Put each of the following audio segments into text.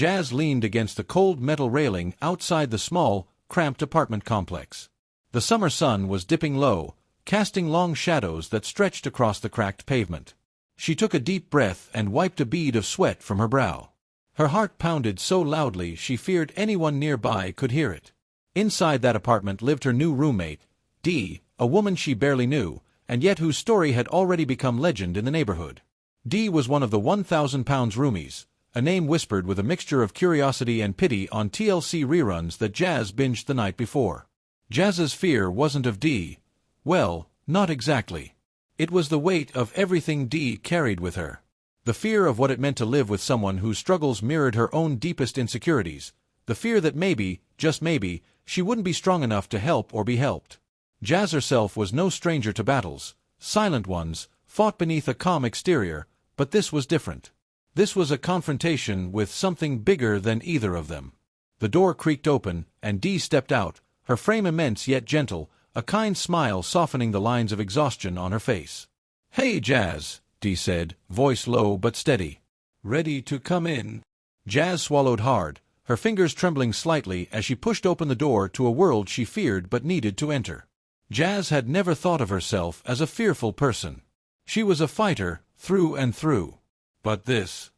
Jazz leaned against the cold metal railing outside the small, cramped apartment complex. The summer sun was dipping low, casting long shadows that stretched across the cracked pavement. She took a deep breath and wiped a bead of sweat from her brow. Her heart pounded so loudly she feared anyone nearby could hear it. Inside that apartment lived her new roommate, Dee, a woman she barely knew, and yet whose story had already become legend in the neighborhood. Dee was one of the 1,000-pounds Roomies, a name whispered with a mixture of curiosity and pity on TLC reruns that Jazz binged the night before. Jazz's fear wasn't of Dee. Well, not exactly. It was the weight of everything Dee carried with her. The fear of what it meant to live with someone whose struggles mirrored her own deepest insecurities. The fear that maybe, just maybe, she wouldn't be strong enough to help or be helped. Jazz herself was no stranger to battles, silent ones, fought beneath a calm exterior, but this was different. This was a confrontation with something bigger than either of them. The door creaked open, and Dee stepped out, her frame immense yet gentle, a kind smile softening the lines of exhaustion on her face. "Hey, Jazz," Dee said, voice low but steady. "Ready to come in?" Jazz swallowed hard, her fingers trembling slightly as she pushed open the door to a world she feared but needed to enter. Jazz had never thought of herself as a fearful person. She was a fighter, through and through. But this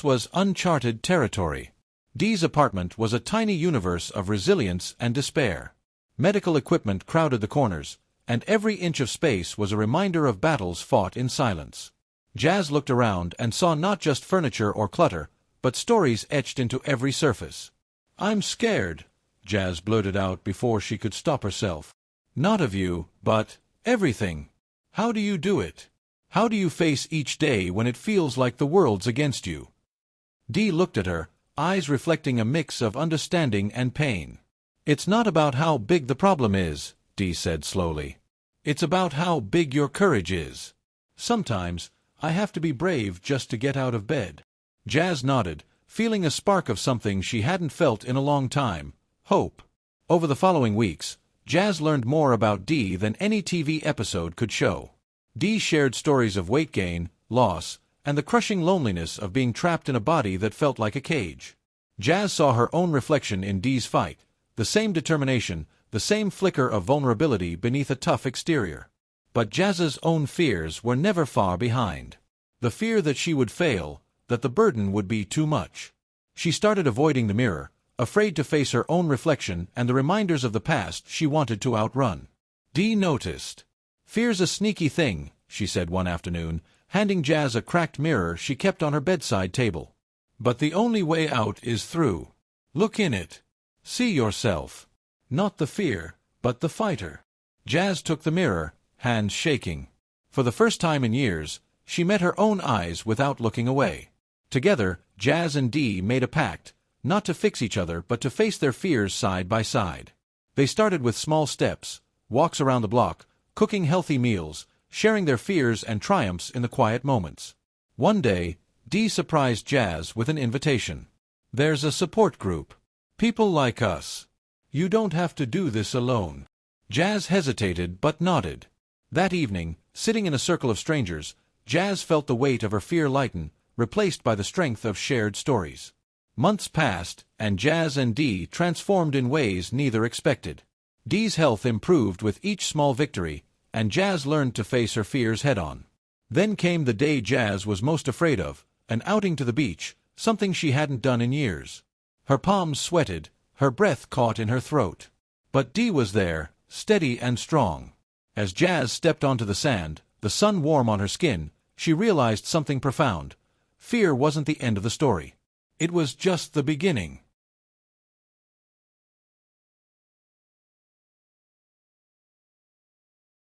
was uncharted territory. Dee's apartment was a tiny universe of resilience and despair. Medical equipment crowded the corners, and every inch of space was a reminder of battles fought in silence. Jazz looked around and saw not just furniture or clutter, but stories etched into every surface. "I'm scared," Jazz blurted out before she could stop herself. "Not of you, but everything. How do you do it? How do you face each day when it feels like the world's against you?" Dee looked at her, eyes reflecting a mix of understanding and pain. "It's not about how big the problem is," Dee said slowly. "It's about how big your courage is. Sometimes, I have to be brave just to get out of bed." Jazz nodded, feeling a spark of something she hadn't felt in a long time: hope. Over the following weeks, Jazz learned more about Dee than any TV episode could show. Dee shared stories of weight gain, loss, and the crushing loneliness of being trapped in a body that felt like a cage. Jazz saw her own reflection in Dee's fight, the same determination, the same flicker of vulnerability beneath a tough exterior. But Jazz's own fears were never far behind. The fear that she would fail, that the burden would be too much. She started avoiding the mirror, afraid to face her own reflection and the reminders of the past she wanted to outrun. Dee noticed. "Fear's a sneaky thing," she said one afternoon, handing Jazz a cracked mirror she kept on her bedside table. "But the only way out is through. Look in it. See yourself. Not the fear, but the fighter." Jazz took the mirror, hands shaking. For the first time in years, she met her own eyes without looking away. Together, Jazz and Dee made a pact, not to fix each other but to face their fears side by side. They started with small steps, walks around the block, cooking healthy meals, sharing their fears and triumphs in the quiet moments. One day, Dee surprised Jazz with an invitation. "There's a support group. People like us. You don't have to do this alone." Jazz hesitated but nodded. That evening, sitting in a circle of strangers, Jazz felt the weight of her fear lighten, replaced by the strength of shared stories. Months passed, and Jazz and Dee transformed in ways neither expected. Dee's health improved with each small victory, and Jazz learned to face her fears head-on. Then came the day Jazz was most afraid of, an outing to the beach, something she hadn't done in years. Her palms sweated, her breath caught in her throat. But Dee was there, steady and strong. As Jazz stepped onto the sand, the sun warm on her skin, she realized something profound. Fear wasn't the end of the story. It was just the beginning.